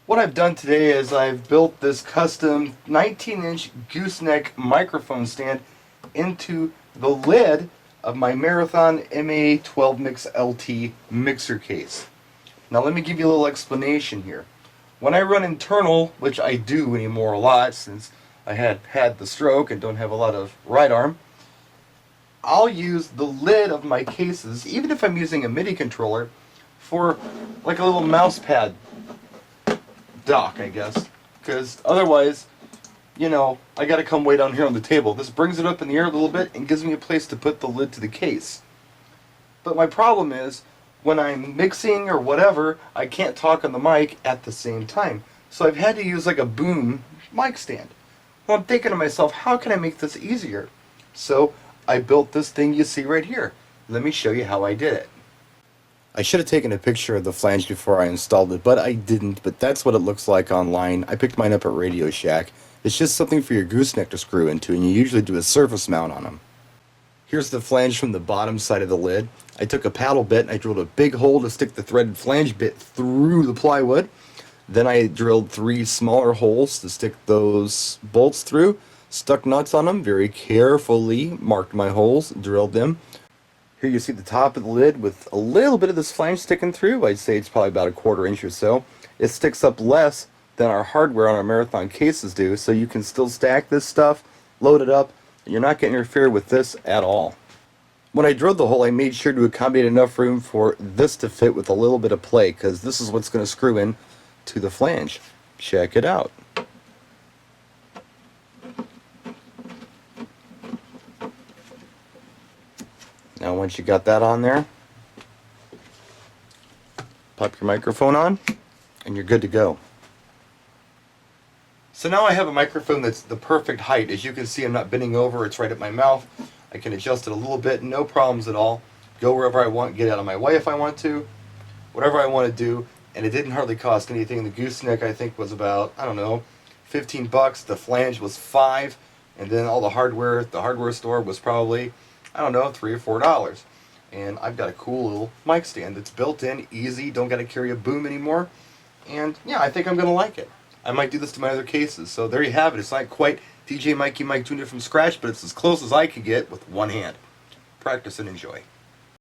What I've done today is I've built this custom 19-inch gooseneck microphone stand into the lid of my Marathon MA12 Mix LT mixer case. Now let me give you a little explanation here. When I run internal, which I do anymore a lot since I had the stroke and don't have a lot of right arm, I'll use the lid of my cases, even if I'm using a MIDI controller, for like a little mouse pad dock, I guess, because otherwise, I gotta come way down here on the table. This brings it up in the air a little bit and gives me a place to put the lid to the case. But my problem is, when I'm mixing or whatever, I can't talk on the mic at the same time. So I've had to use like a boom mic stand. Well, I'm thinking to myself, how can I make this easier? So I built this thing you see right here. Let me show you how I did it. I should have taken a picture of the flange before I installed it, but I didn't. But that's what it looks like online. I picked mine up at Radio Shack. It's just something for your gooseneck to screw into, and you usually do a surface mount on them. Here's the flange from the bottom side of the lid. I took a paddle bit and I drilled a big hole to stick the threaded flange bit through the plywood. Then I drilled 3 smaller holes to stick those bolts through, stuck nuts on them very carefully, marked my holes, drilled them. Here you see the top of the lid with a little bit of this flange sticking through. I'd say it's probably about a 1/4 inch or so. It sticks up less than our hardware on our Marathon cases do, so you can still stack this stuff, load it up, and you're not going to interfere with this at all. When I drilled the hole, I made sure to accommodate enough room for this to fit with a little bit of play, because this is what's going to screw in to the flange. Check it out. Now once you got that on there, pop your microphone on, and you're good to go. So now I have a microphone that's the perfect height. As you can see, I'm not bending over, it's right at my mouth. I can adjust it a little bit, no problems at all. Go wherever I want, get out of my way if I want to, whatever I want to do, and it didn't hardly cost anything. The gooseneck I think was about, I don't know, 15 bucks. The flange was $5, and then all the hardware at the hardware store was probably, I don't know, $3 or $4. And I've got a cool little mic stand that's built in, easy, don't got to carry a boom anymore. And yeah, I think I'm going to like it. I might do this to my other cases. So there you have it. It's not quite DJ Mikey Mike tuned it from scratch, but it's as close as I could get with one hand. Practice and enjoy.